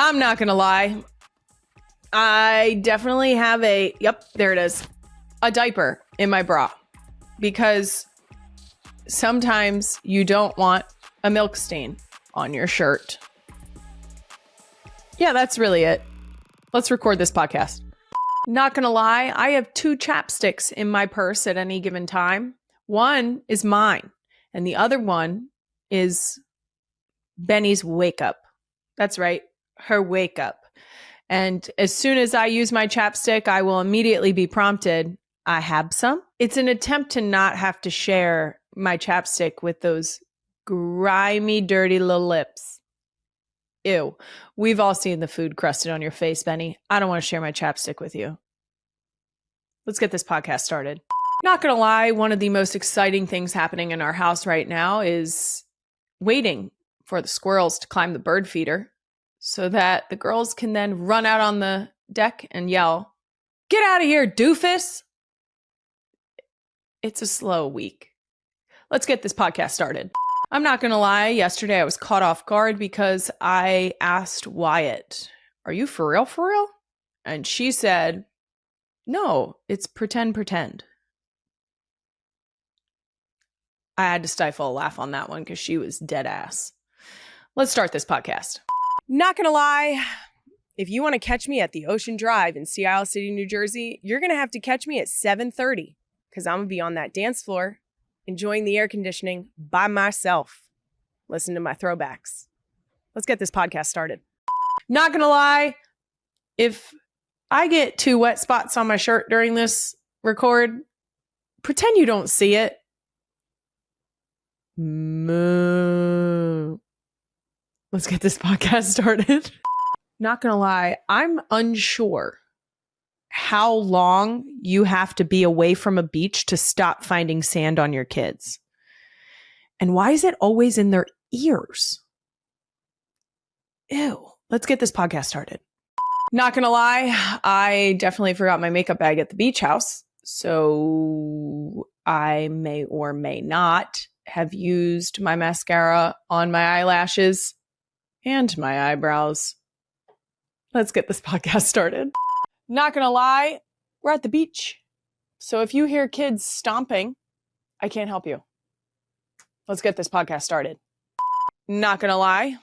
I'm not gonna lie. I definitely have there it is, a diaper in my bra, because sometimes you don't want a milk stain on your shirt. Yeah, that's really it. Let's record this podcast. Not gonna lie, I have 2 chapsticks in my purse at any given time. One is mine, and the other one is Benny's wake up. That's right, her wake up. And as soon as I use my chapstick, I will immediately be prompted, I have some. It's an attempt to not have to share my chapstick with those grimy, dirty little lips. Ew. We've all seen the food crusted on your face, Benny. I don't want to share my chapstick with you. Let's get this podcast started. Not gonna lie, one of the most exciting things happening in our house right now is waiting for the squirrels to climb the bird feeder so that the girls can then run out on the deck and yell, "Get out of here, doofus!" It's a slow week. Let's get this podcast started. I'm not gonna lie, yesterday I was caught off guard because I asked Wyatt, "Are you for real, for real?" And she said, "No, it's pretend. I had to stifle a laugh on that one because she was dead ass. Let's start this podcast. Not gonna lie, if you want to catch me at the Ocean Drive in Sea Isle City, New Jersey, you're gonna have to catch me at 7:30 because I'm gonna be on that dance floor enjoying the air conditioning by myself. Listen to my throwbacks. Let's get this podcast started. Not gonna lie, if I get 2 wet spots on my shirt during this record, pretend you don't see it. Moo. Let's get this podcast started. Not gonna lie, I'm unsure how long you have to be away from a beach to stop finding sand on your kids. And why is it always in their ears? Ew. Let's get this podcast started. Not gonna lie, I definitely forgot my makeup bag at the beach house. So I may or may not have used my mascara on my eyelashes and my eyebrows. Let's get this podcast started. Not gonna lie, we're at the beach. So if you hear kids stomping, I can't help you. Let's get this podcast started. Not gonna lie,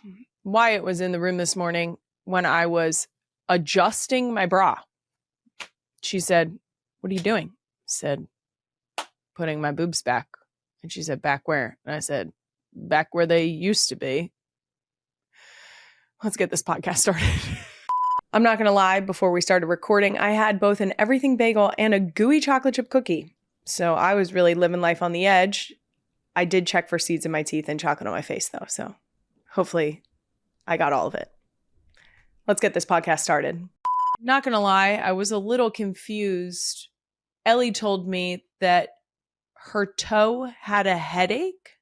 Wyatt was in the room this morning when I was adjusting my bra. She said, "What are you doing?" I said, "Putting my boobs back." And she said, "Back where?" And I said, "Back where they used to be." Let's get this podcast started. I'm not going to lie, before we started recording, I had both an everything bagel and a gooey chocolate chip cookie. So I was really living life on the edge. I did check for seeds in my teeth and chocolate on my face, though. So hopefully I got all of it. Let's get this podcast started. Not going to lie, I was a little confused. Ellie told me that her toe had a headache.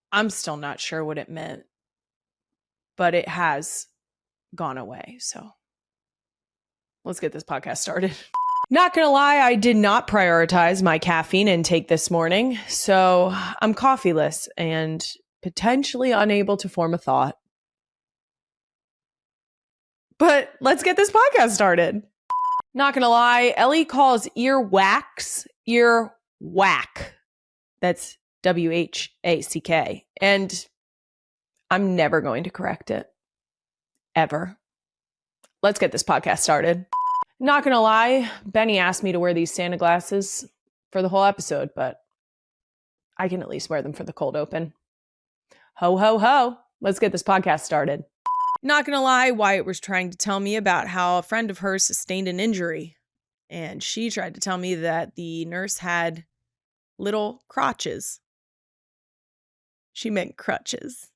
I'm still not sure what it meant, but it has gone away. So let's get this podcast started. Not gonna lie, I did not prioritize my caffeine intake this morning, so I'm coffeeless and potentially unable to form a thought. But let's get this podcast started. Not gonna lie, Ellie calls ear wax ear whack. That's WHACK. And I'm never going to correct it. Ever. Let's get this podcast started. Not gonna lie, Benny asked me to wear these Santa glasses for the whole episode, but I can at least wear them for the cold open. Ho, ho, ho. Let's get this podcast started. Not gonna lie, Wyatt was trying to tell me about how a friend of hers sustained an injury. And she tried to tell me that the nurse had little crotches. She meant crutches.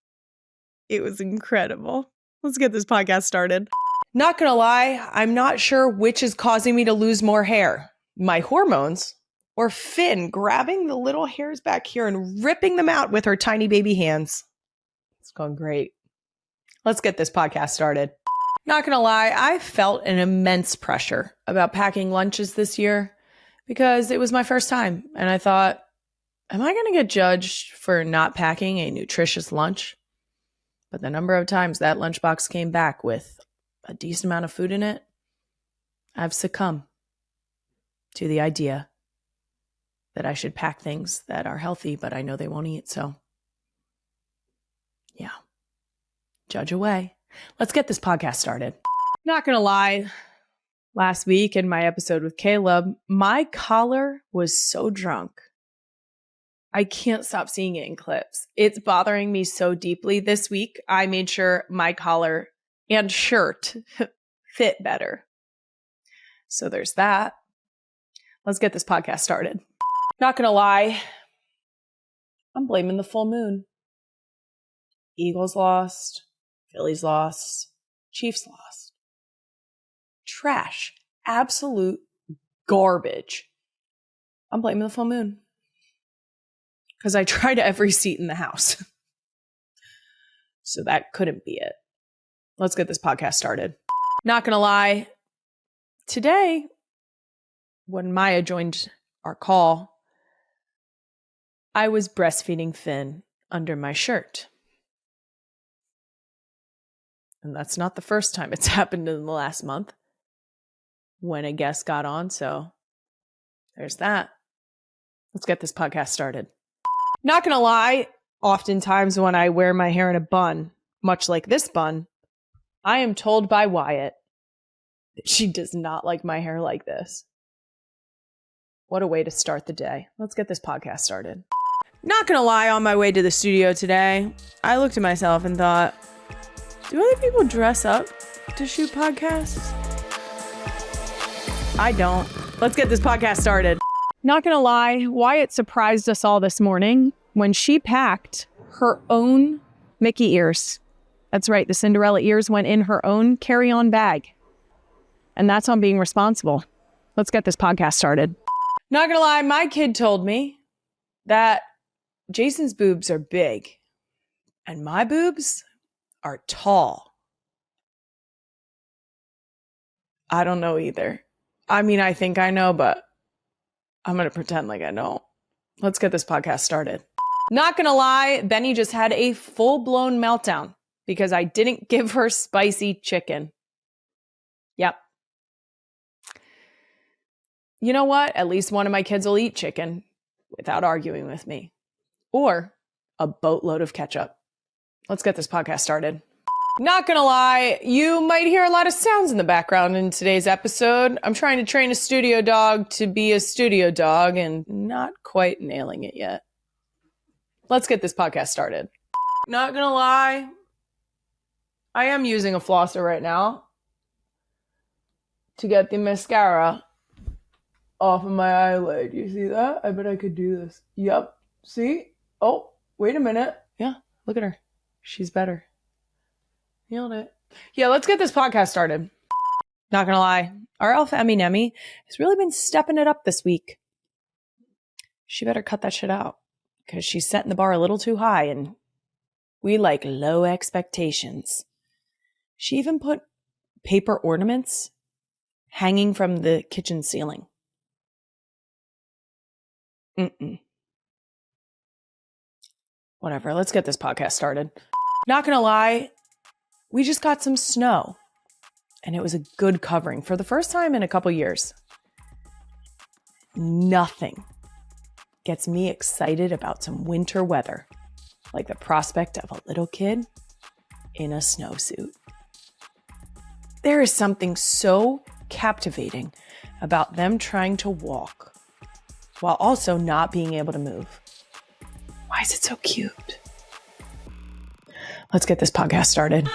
It was incredible. Let's get this podcast started. Not gonna lie, I'm not sure which is causing me to lose more hair. My hormones or Finn grabbing the little hairs back here and ripping them out with her tiny baby hands. It's going great. Let's get this podcast started. Not gonna lie, I felt an immense pressure about packing lunches this year because it was my first time. And I thought, am I gonna get judged for not packing a nutritious lunch? But the number of times that lunchbox came back with a decent amount of food in it, I've succumbed to the idea that I should pack things that are healthy, but I know they won't eat. So, yeah, judge away. Let's get this podcast started. Not going to lie, last week in my episode with Caleb, my collar was so drunk. I can't stop seeing it in clips. It's bothering me so deeply. This week, I made sure my collar and shirt fit better. So there's that. Let's get this podcast started. Not going to lie, I'm blaming the full moon. Eagles lost, Phillies lost, Chiefs lost. Trash. Absolute garbage. I'm blaming the full moon. Because I tried every seat in the house. So that couldn't be it. Let's get this podcast started. Not going to lie, today, when Maya joined our call, I was breastfeeding Finn under my shirt. And that's not the first time it's happened in the last month when a guest got on. So there's that. Let's get this podcast started. Not going to lie, oftentimes when I wear my hair in a bun, much like this bun, I am told by Wyatt that she does not like my hair like this. What a way to start the day. Let's get this podcast started. Not going to lie, on my way to the studio today, I looked at myself and thought, do other people dress up to shoot podcasts? I don't. Let's get this podcast started. Not going to lie, Wyatt surprised us all this morning when she packed her own Mickey ears. That's right, the Cinderella ears went in her own carry-on bag. And that's on being responsible. Let's get this podcast started. Not going to lie, my kid told me that Jason's boobs are big and my boobs are tall. I don't know either. I mean, I think I know, but I'm going to pretend like I don't. Let's get this podcast started. Not going to lie, Benny just had a full-blown meltdown because I didn't give her spicy chicken. Yep. You know what? At least one of my kids will eat chicken without arguing with me. Or a boatload of ketchup. Let's get this podcast started. Not gonna lie, you might hear a lot of sounds in the background in today's episode. I'm trying to train a studio dog to be a studio dog and not quite nailing it yet. Let's get this podcast started. Not gonna lie, I am using a flosser right now to get the mascara off of my eyelid. You see that? I bet I could do this. Yep. See? Oh, wait a minute. Yeah, look at her. She's better. Nailed it. Yeah, let's get this podcast started. Not gonna lie, our elf Emmy Nemmy has really been stepping it up this week. She better cut that shit out because she's setting the bar a little too high and we like low expectations. She even put paper ornaments hanging from the kitchen ceiling. Whatever, let's get this podcast started. Not gonna lie, we just got some snow and it was a good covering for the first time in a couple years. Nothing gets me excited about some winter weather like the prospect of a little kid in a snowsuit. There is something so captivating about them trying to walk while also not being able to move. Why is it so cute? Let's get this podcast started.